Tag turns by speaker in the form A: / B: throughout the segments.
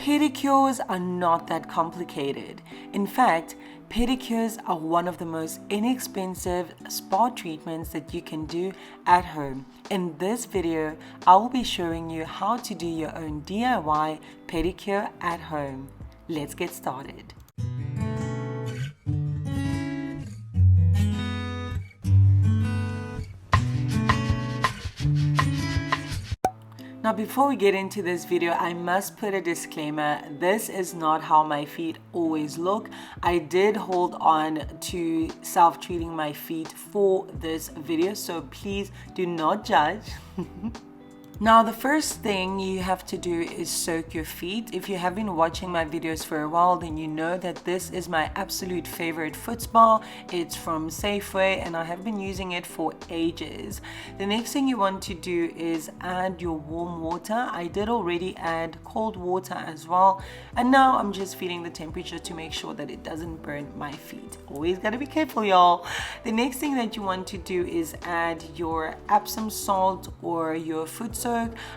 A: Pedicures are not that complicated. In fact, pedicures are one of the most inexpensive spa treatments that you can do at home. In this video, I will be showing you how to do your own DIY pedicure at home. Let's get started. Now before we get into this video, I must put a disclaimer. This is not how my feet always look. I did hold on to self-treating my feet for this video, so please do not judge. Now the first thing you have to do is soak your feet. If you have been watching my videos for a while, then you know that this is my absolute favorite foot spa. It's from Safeway and I have been using it for ages. The next thing you want to do is add your warm water. I did already add cold water as well, and now I'm just feeling the temperature to make sure that it doesn't burn my feet. Always gotta be careful, y'all. The next thing that you want to do is add your Epsom salt or your foot soak.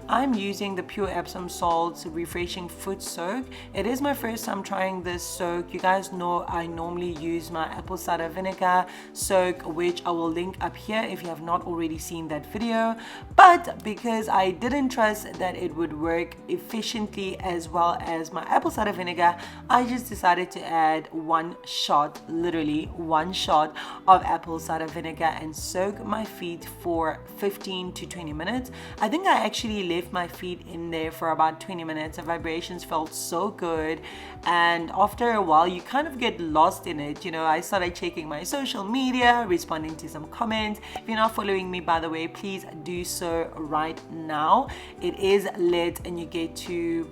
A: I'm using the pure Epsom salt refreshing foot soak. It is my first time trying this soak. You guys know I normally use my apple cider vinegar soak, which I will link up here if you have not already seen that video. But because I didn't trust that it would work efficiently as well as my apple cider vinegar, I just decided to add one shot, literally one shot of apple cider vinegar and soak my feet for 15 to 20 minutes. I think I actually left my feet in there for about 20 minutes. The vibrations felt so good, and after a while you kind of get lost in it. You know, I started checking my social media, responding to some comments. If you're not following me, by the way, please do so right now. It is lit and you get to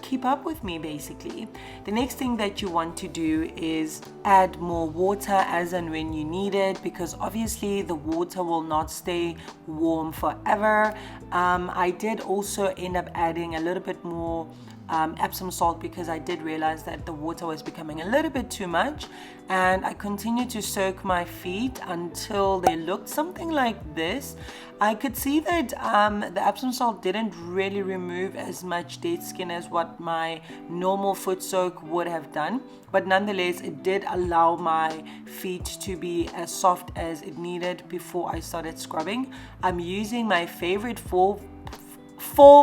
A: keep up with me basically. The next thing that you want to do is add more water as and when you need it, because obviously the water will not stay warm forever. I did also end up adding a little bit more Epsom salt because I did realize that the water was becoming a little bit too much, and I continued to soak my feet until they looked something like this. I could see that the Epsom salt didn't really remove as much dead skin as what my normal foot soak would have done, but nonetheless it did allow my feet to be as soft as it needed before I started scrubbing. I'm using my favorite four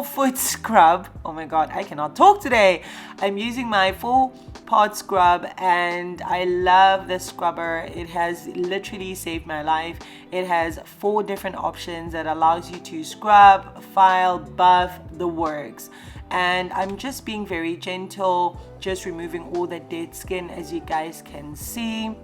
A: foot scrub. Oh my god, I cannot talk today. I'm using my 4-part scrub and I love the scrubber. It has literally saved my life. It has 4 different options that allows you to scrub, file, buff, the works. And I'm just being very gentle, just removing all the dead skin, as you guys can see.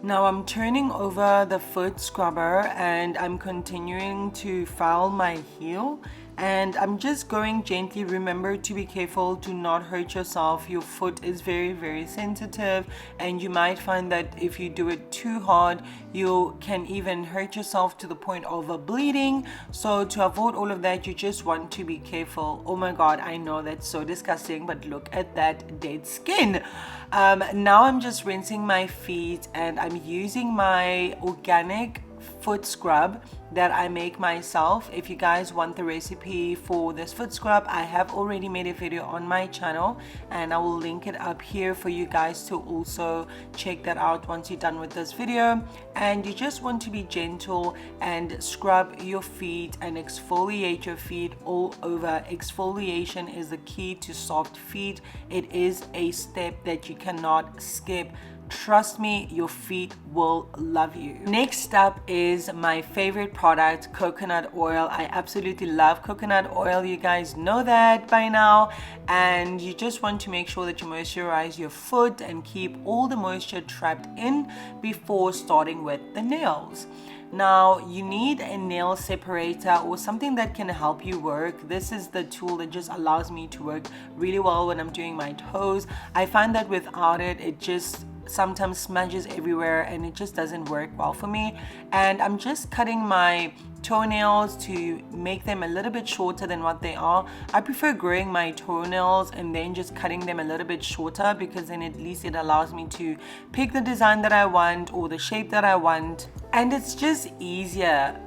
A: Now I'm turning over the foot scrubber and I'm continuing to file my heel, and I'm just going gently. Remember to be careful, do not hurt yourself. Your foot is very sensitive, and you might find that if you do it too hard, you can even hurt yourself to the point of bleeding. So to avoid all of that, you just want to be careful. Oh my god, I know that's so disgusting, but look at that dead skin. Now I'm just rinsing my feet and I'm using my organic foot scrub that I make myself. If you guys want the recipe for this foot scrub, I have already made a video on my channel and I will link it up here for you guys to also check that out once you're done with this video. And you just want to be gentle and scrub your feet and exfoliate your feet all over. Exfoliation is the key to soft feet. It is a step that you cannot skip. Trust me, your feet will love you. Next up is my favorite product, coconut oil. I absolutely love coconut oil. You guys know that by now. And you just want to make sure that you moisturize your foot and keep all the moisture trapped in before starting with the nails. Now you need a nail separator or something that can help you work. This is the tool that just allows me to work really well when I'm doing my toes. I find that without it, it just sometimes smudges everywhere and it just doesn't work well for me. And I'm just cutting my toenails to make them a little bit shorter than what they are. I prefer growing my toenails and then just cutting them a little bit shorter, because then at least it allows me to pick the design that I want or the shape that I want, and it's just easier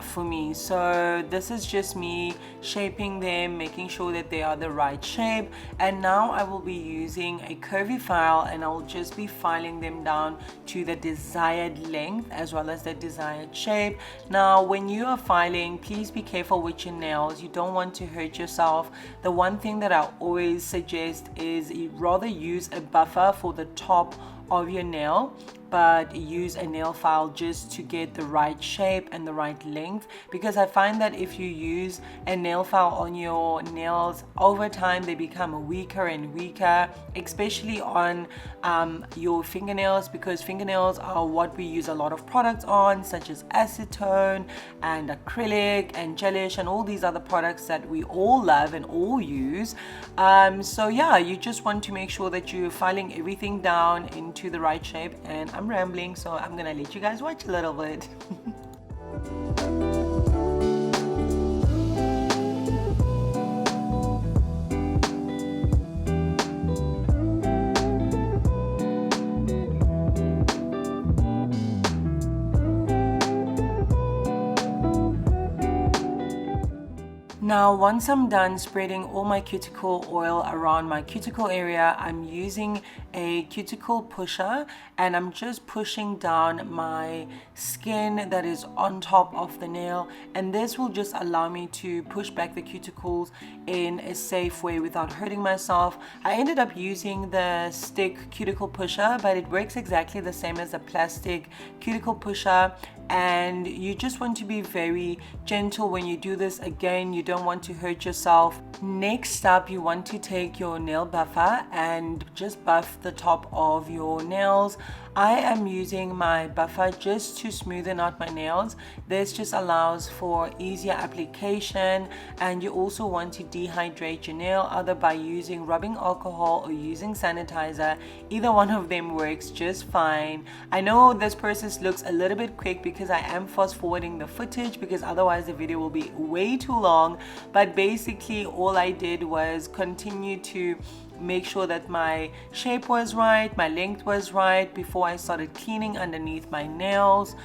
A: for me. So this is just me shaping them, making sure that they are the right shape. And now I will be using a curvy file, and I will just be filing them down to the desired length as well as the desired shape. Now when you are filing, please be careful with your nails. You don't want to hurt yourself. The one thing that I always suggest is you rather use a buffer for the top of your nail, but use a nail file just to get the right shape and the right length, because I find that if you use a nail file on your nails, over time they become weaker and weaker, especially on your fingernails, because fingernails are what we use a lot of products on, such as acetone and acrylic and gelish and all these other products that we all love and all use. So yeah, you just want to make sure that you're filing everything down into the right shape. And I'm rambling, so I'm gonna let you guys watch a little bit. Now once I'm done spreading all my cuticle oil around my cuticle area, I'm using a cuticle pusher and I'm just pushing down my skin that is on top of the nail, and this will just allow me to push back the cuticles in a safe way without hurting myself. I ended up using the stick cuticle pusher, but it works exactly the same as a plastic cuticle pusher, and you just want to be very gentle when you do this. Again, you don't want to hurt yourself. Next up, you want to take your nail buffer and just buff the top of your nails. I am using my buffer just to smoothen out my nails. This just allows for easier application, and you also want to dehydrate your nail either by using rubbing alcohol or using sanitizer. Either one of them works just fine. I know this process looks a little bit quick because I am fast forwarding the footage, because otherwise the video will be way too long, but basically all I did was continue to make sure that my shape was right, my length was right before I started cleaning underneath my nails.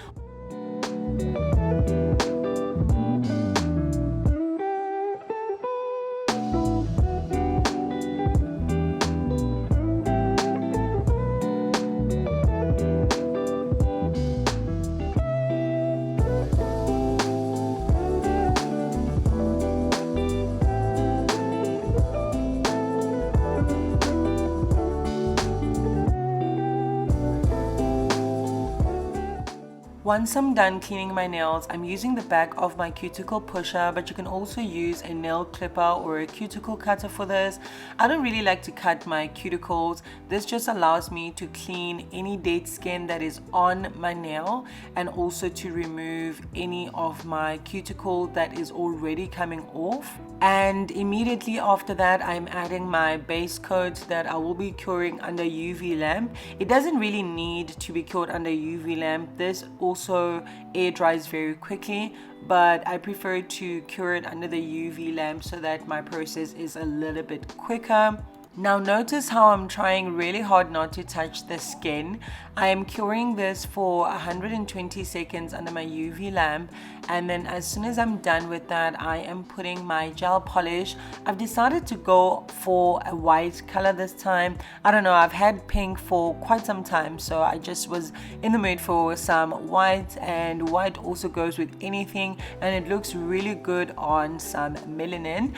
A: Once I'm done cleaning my nails, I'm using the back of my cuticle pusher, but you can also use a nail clipper or a cuticle cutter for this. I don't really like to cut my cuticles. This just allows me to clean any dead skin that is on my nail, and also to remove any of my cuticle that is already coming off. And immediately after that, I'm adding my base coat that I will be curing under UV lamp. It doesn't really need to be cured under UV lamp. This also air dries very quickly, but I prefer to cure it under the UV lamp so that my process is a little bit quicker. Now notice how I'm trying really hard not to touch the skin. I am curing this for 120 seconds under my UV lamp, and then as soon as I'm done with that, I am putting my gel polish. I've decided to go for a white color this time. I don't know, I've had pink for quite some time, so I just was in the mood for some white, and white also goes with anything, and it looks really good on some melanin.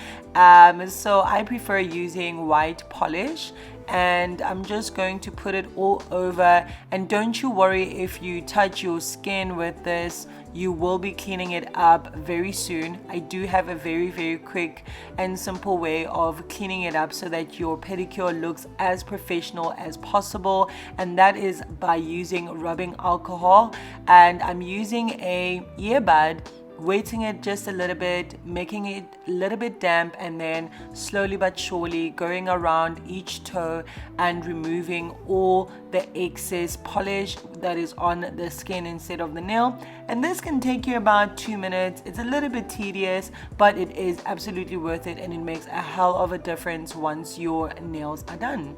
A: So I prefer using white polish, and I'm just going to put it all over. And don't you worry if you touch your skin with this, you will be cleaning it up very soon. I do have a very quick and simple way of cleaning it up so that your pedicure looks as professional as possible, and that is by using rubbing alcohol. And I'm using a earbud wetting it just a little bit, making it a little bit damp, and then slowly but surely going around each toe and removing all the excess polish that is on the skin instead of the nail. And this can take you about 2 minutes. It's a little bit tedious, but it is absolutely worth it, and it makes a hell of a difference once your nails are done.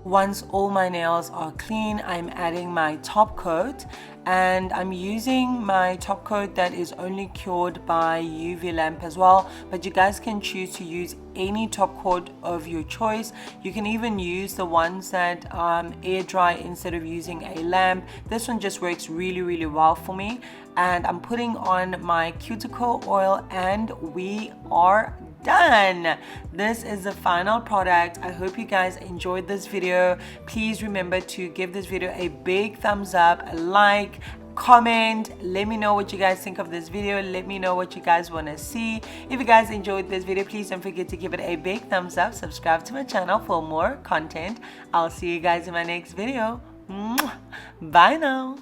A: Once all my nails are clean, I'm adding my top coat, and I'm using my top coat that is only cured by UV lamp as well, but you guys can choose to use any top coat of your choice. You can even use the ones that air dry instead of using a lamp. This one just works really well for me. And I'm putting on my cuticle oil, and we are done. This is the final product. I hope you guys enjoyed this video. Please remember to give this video a big thumbs up, a like, comment. Let me know what you guys think of this video. Let me know what you guys want to see. If you guys enjoyed this video, please don't forget to give it a big thumbs up. Subscribe to my channel for more content. I'll see you guys in my next video. Bye now.